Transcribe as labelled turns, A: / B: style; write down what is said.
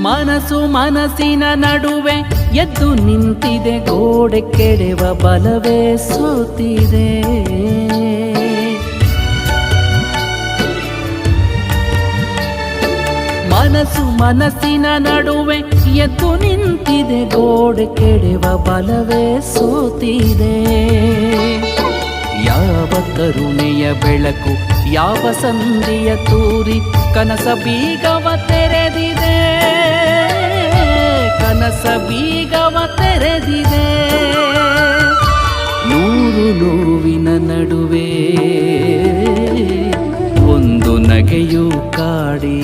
A: ಮನಸ್ಸು ಮನಸ್ಸಿನ ನಡುವೆ ಎದ್ದು ನಿಂತಿದೆ, ಗೋಡೆ ಕೆಡೆವ ಬಲವೇ ಸೋತಿದೆ. ಮನಸ್ಸು ಮನಸ್ಸಿನ ನಡುವೆ ಎದ್ದು ನಿಂತಿದೆ, ಗೋಡೆ ಕೆಡೆವ ಬಲವೇ ಸೋತಿದೆ. ಯಾವ ಕರುಣೆಯ ಬೆಳಕು, ಯಾವ ಸಂಧಿಯ ತೂರಿ ಕನಸ ಬೀಗವ ತೆರೆದಿದೆ, ಕನಸ ಬೀಗವ ತೆರೆದಿದೆ. ನೂರು ನೋವಿನ ನಡುವೆ ಒಂದು ನಗೆಯು ಕಾಡಿ